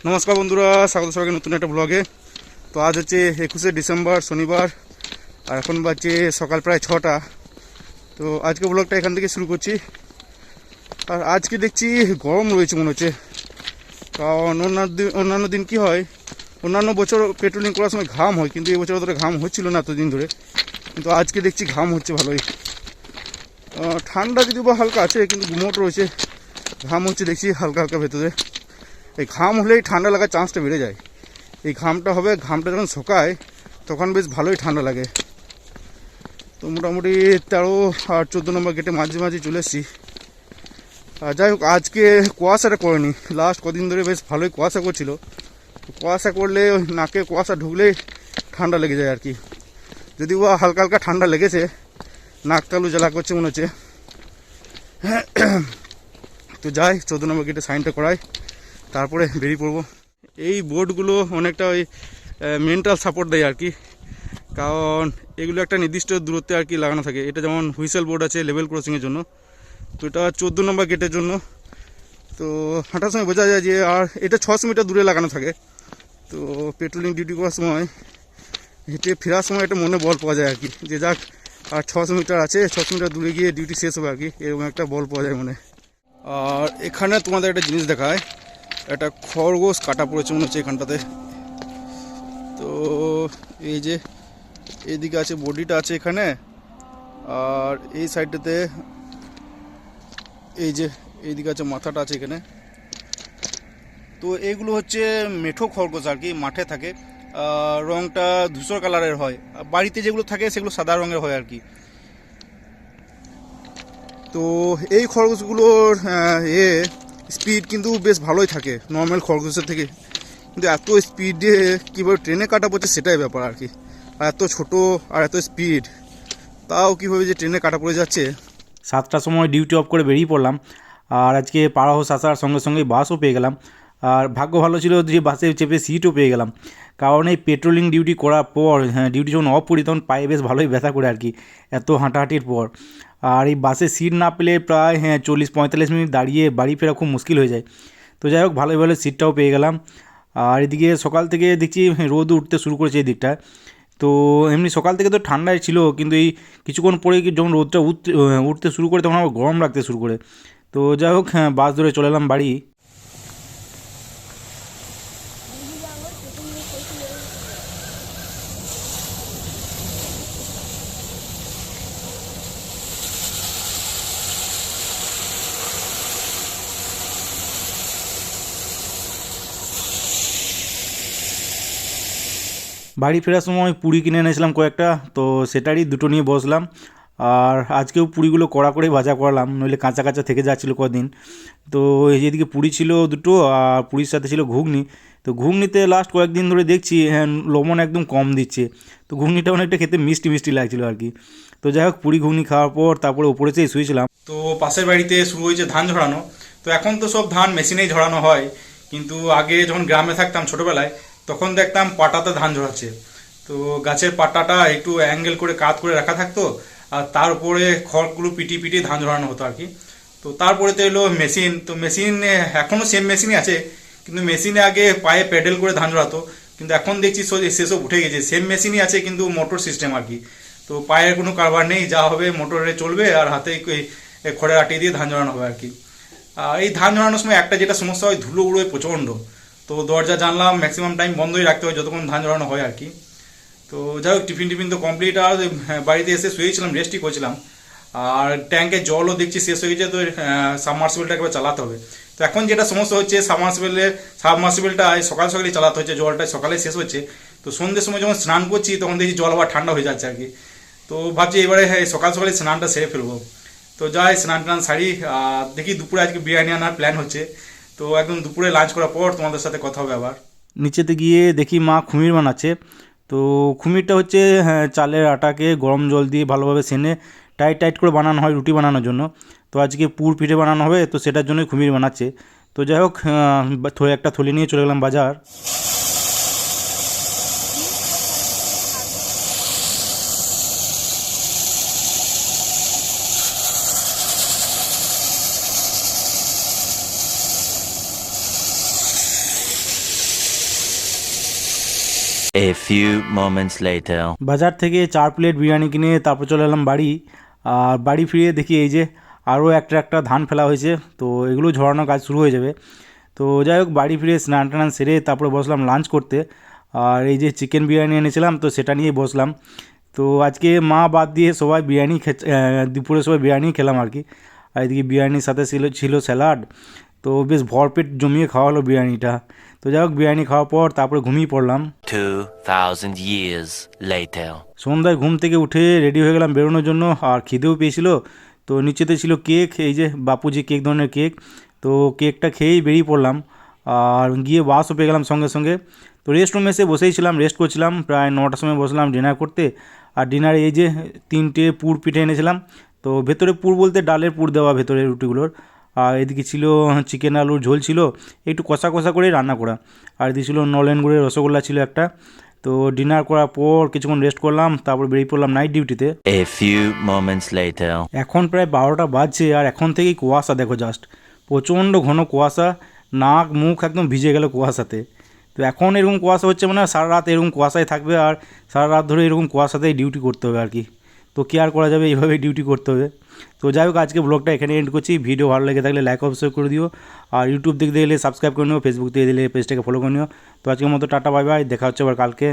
নমস্কার বন্ধুরা, স্বাগত সবাইকে নতুন একটা ব্লগে। তো আজ হচ্ছে 21শে ডিসেম্বর, শনিবার, আর এখন বাজছে সকাল প্রায় 6টা। তো আজকে ব্লগটা এখান থেকে শুরু করছি। আর আজকে দেখছি গরম রয়েছে মনে হচ্ছে, কারণ অন্যান্য দিন কি হয়, অন্যান্য বছর পেট্রোলিং করার সময় ঘাম হয়, কিন্তু এই বছর অতটা ঘাম হচ্ছিল না এতদিন ধরে, কিন্তু আজকে দেখছি ঘাম হচ্ছে ভালোই। ঠান্ডা যদি বা হালকা আছে, কিন্তু গুমোট রয়েছে, ঘাম হচ্ছে দেখছি হালকা হালকা ভেতরে। এই ঘাম হলেই ঠান্ডা লাগার চান্সটা বেড়ে যায়। এই ঘামটা হবে, ঘামটা যখন শোকায় তখন বেশ ভালোই ঠান্ডা লাগে। তো মোটামুটি 13 আর 14 নম্বর গেটে মাঝে মাঝে চলে এসেছি। আর যাই হোক, আজকে কুয়াশাটা করেনি। লাস্ট কদিন ধরে বেশ ভালোই কুয়াশা করছিল। কুয়াশা করলে ওই নাকে কুয়াশা ঢুকলেই ঠান্ডা লেগে যায় আর কি। যদিও হালকা হালকা ঠান্ডা লেগেছে, নাক তালু জ্বালা করছে মনে হচ্ছে। তো যাই, 14 নম্বর গেটে সাইনটা করাই, তারপরে বেরিয়ে পড়বো। এই বোর্ডগুলো অনেকটা ওই মেন্টাল সাপোর্ট দেয় আর কি, কারণ এগুলো একটা নির্দিষ্ট দূরত্বে আর কি লাগানো থাকে। এটা যেমন হুইসেল বোর্ড আছে লেভেল ক্রসিংয়ের জন্য, তো এটা 14 নম্বর গেটের জন্য। তো হাঁটার সময় বোঝা যায় যে, আর এটা 600 মিটার দূরে লাগানো থাকে। তো পেট্রোলিং ডিউটি করার সময়, হেঁটে ফেরার সময় একটা মনে বল পাওয়া যায় আর কি, যে যাক আর 600 মিটার আছে, 600 মিটার দূরে গিয়ে ডিউটি শেষ হবে আর কি, এরকম একটা বল পাওয়া যায় মনে। আর এখানে তোমাদের একটা জিনিস দেখায়, একটা খরগোশ কাটা পড়েছে মনে হচ্ছে এখানটাতে। তো এই যে এইদিকে আছে, বডিটা আছে এখানে, আর এই সাইডটাতে এই যে এইদিকে আছে, মাথাটা আছে এখানে। তো এইগুলো হচ্ছে মেঠো খরগোশ আর কি, মাঠে থাকে। রঙটা ধূসর কালারের হয়, বাড়িতে যেগুলো থাকে সেগুলো সাদা রঙের হয় আর কি। তো এই খরগোশগুলোর স্পিড কিন্তু বেশ ভালোই থাকে নর্মাল খরগোশের থেকে, কিন্তু এত স্পিডে কীভাবে ট্রেনে কাটা পড়ছে সেটাই ব্যাপার আর কি। আর এত ছোট আর এত স্পিড, তাও কীভাবে যে ট্রেনে কাটা পড়ে যাচ্ছে। 7টার সময় ডিউটি অফ করে বেরিয়ে পড়লাম। আর আজকে পাড়া হাউস আসার সঙ্গে সঙ্গে বাসও পেয়ে গেলাম। আর ভাগ্য ভালো ছিল যে বাসে চেপে সিটও পেয়ে গেলাম, কারণ এই পেট্রোলিং ডিউটি করার পর, ডিউটি যখন অফ করি তখন পায়ে বেশ ভালোই ব্যথা করে আর কি, এত হাঁটাহাঁটির পর। আর এই বাসে সিট না পেলে প্রায় 40-45 মিনিট দাঁড়িয়ে বাড়ি ফেরা খুব মুশকিল হয়ে যায়। তো যাই হোক, ভালোই ভালো সিটটাও পেয়ে গেলাম। আর এদিকে সকাল থেকে দেখছি রোদ উঠতে শুরু করেছে এই দিকটায়। তো এমনি সকাল থেকে তো ঠান্ডাই ছিল, কিন্তু এই কিছুক্ষণ পরে যখন রোদটা উঠতে শুরু করে তখন আবার গরম লাগতে শুরু করে। তো যাই হোক, বাস ধরে চলে এলাম বাড়ি। বাড়ি ফেরার সময় পুরি কিনে এনেছিলাম কয়েকটা, তো সেটারই দুটো নিয়ে বসলাম। আর আজকেও পুরিগুলো কড়া করে ভাজা করালাম, নইলে কাঁচা কাঁচা থেকে যাচ্ছিলো কদিন। তো এই যেদিকে পুরি ছিল দুটো, আর পুরির সাথে ছিল ঘুগনি। তো ঘুগনিতে লাস্ট কয়েকদিন ধরে দেখছি লবণ একদম কম দিচ্ছে, তো ঘুগনিটা অনেকটা খেতে মিষ্টি মিষ্টি লাগছিলো আর কি। তো যাই হোক, পুরি ঘুগনি খাওয়ার পর তারপরে উপরে যেয়ে শুয়েছিলাম। তো পাশের বাড়িতে শুরু হয়েছে ধান ঝরানো। তো এখন তো সব ধান মেশিনেই ঝরানো হয়, কিন্তু আগে যখন গ্রামে থাকতাম ছোটোবেলায়, তখন দেখতাম পাটাতে ধান ঝরাচ্ছে। তো গাছের পাটাটা একটু অ্যাঙ্গেল করে কাত করে রাখা থাকতো, আর তার উপরে খড়গুলো পিটিয়ে পিটিয়ে ধান ঝরানো হতো আর কি। তো তারপরে তো এলো মেশিন। তো মেশিনে এখনও সেম মেশিনই আছে, কিন্তু মেশিনে আগে পায়ে প্যাডেল করে ধান ঝরাতো, কিন্তু এখন দেখছি সেসব উঠে গেছে। সেম মেশিনই আছে কিন্তু মোটর সিস্টেম আর কি। তো পায়ের কোনো কারবার নেই, যা হবে মোটরে চলবে, আর হাতে খড়ে আটিয়ে দিয়ে ধান ঝরানো হবে আর কি। আর এই ধান ঝরানোর সময় একটা যেটা সমস্যা হয়, ধুলো উড়োয় প্রচণ্ড। তো দরজা জানলাম ম্যাক্সিমাম টাইম বন্ধই রাখতে হয় যতক্ষণ ধান ঝরানো হয় আর কি। তো যাই হোক, টিফিন টিফিন তো কমপ্লিট, আর বাড়িতে এসে শুয়েছিলাম, রেস্টই করছিলাম। আর ট্যাঙ্কে জলও দেখছি শেষ হয়ে গেছে, তো সাবমার্সিবলটা একবার চালাতে হবে। তো এখন যেটা সমস্যা হচ্ছে, সাবমার্সিবলটা সকাল সকালই চালাতে হচ্ছে, জলটা সকালে শেষ হচ্ছে। তো সন্ধ্যের সময় যখন স্নান করছি তখন দেখছি জল আবার ঠান্ডা হয়ে যাচ্ছে আর কি। তো ভাবছি এবারে সকাল সকালে স্নানটা সেরে ফেলবো। তো যাই, স্নান টান সারি, আর দেখি দুপুরে আজকে বিরিয়ানি আনার প্ল্যান হচ্ছে। তো একদম দুপুরে লাঞ্চ করার পর তোমাদের সাথে কথা হবে আবার। নিচেতে গিয়ে দেখি মা খুমির বানাচ্ছে। তো খুমিরটা হচ্ছে চালের আটাকে গরম জল দিয়ে ভালোভাবে সেনে টাইট টাইট করে বানানো হয় রুটি বানানোর জন্য। তো আজকে পুর পিঠে বানানো হবে, তো সেটার জন্যই খুমির বানাচ্ছে। তো যাই হোক, একটা থলি নিয়ে চলে গেলাম বাজার। A few moments later. বাজার থেকে 4 প্লেট বিরিয়ানি কিনে তারপর চলে এলাম বাড়ি। আর বাড়ি ফিরে দেখি এই যে আরও একটা ধান ফেলা হয়েছে, তো এগুলো ঝরানোর কাজ শুরু হয়ে যাবে। তো যাই হোক, বাড়ি ফিরে স্নান টান সেরে তারপরে বসলাম লাঞ্চ করতে। আর এই যে চিকেন বিরিয়ানি এনেছিলাম, তো সেটা নিয়ে বসলাম। তো আজকে মা বাদ দিয়ে সবাই বিরিয়ানি দুপুরে সবাই বিরিয়ানি খেলাম আর কি। আর এদিকে বিরিয়ানির সাথে ছিল স্যালাড, তো বেশ ভরপেট জমিয়ে খাওয়া হলো বিরিয়ানিটা। তো যাই হোক, বিরিয়ানি খাওয়ার পর তারপরে ঘুমিয়ে পড়লাম। 2000 years later. সন্ধ্যায় ঘুম থেকে উঠে রেডি হয়ে গেলাম বেরোনোর জন্য, আর খিদেও পেয়েছিল। তো নিচেতে ছিল কেক, এই যে বাপুজি কেক ধরনের কেক। তো কেকটা খেয়েই বেরিয়ে পড়লাম, আর গিয়ে বাসও পেয়ে গেলাম সঙ্গে সঙ্গে। তো রেস্ট রুমে এসে বসেই ছিলাম, রেস্ট করছিলাম। প্রায় 9টার সময় বসলাম ডিনার করতে। আর ডিনারে এই যে 3টে পুর পিঠে এনেছিলাম। তো ভেতরে পুর বলতে ডালের পুর দেওয়া ভেতরে রুটিগুলোর। আর এদিকে ছিল চিকেন আলুর ঝোল ছিল, একটু কষা কষা করেই রান্না করা। আর এদিকে ছিল নলেন গুড়ের রসগোল্লা ছিল একটা। তো ডিনার করার পর কিছুক্ষণ রেস্ট করলাম, তারপর বেরিয়ে পড়লাম নাইট ডিউটিতে। A few moments later. এখন প্রায় 12টা বাজছে, আর এখন থেকেই কুয়াশা দেখো জাস্ট, প্রচণ্ড ঘন কুয়াশা। নাক মুখ একদম ভিজে গেল কুয়াশাতে। তো এখন এরকম কুয়াশা হচ্ছে, মানে সারা রাত এরকম কুয়াশায় থাকবে, আর সারা রাত ধরে এরকম কুয়াশাতেই ডিউটি করতে হবে আর কি। তো কি আর করা যাবে, এইভাবেই ডিউটি করতে হবে। তো যাই হোক, আজকে ব্লগটা এখানে এন্ড করছি। ভিডিও ভালো লেগে থাকলে লাইক অবশ্যই করে দিও, আর ইউটিউব দেখতে গেলে সাবস্ক্রাইব করে নিও, ফেসবুক থেকে দিলে পেজটাকে ফলো করে নিও। তো আজকের মতো টাটা, বাই বাই, দেখা হচ্ছে আবার কালকে।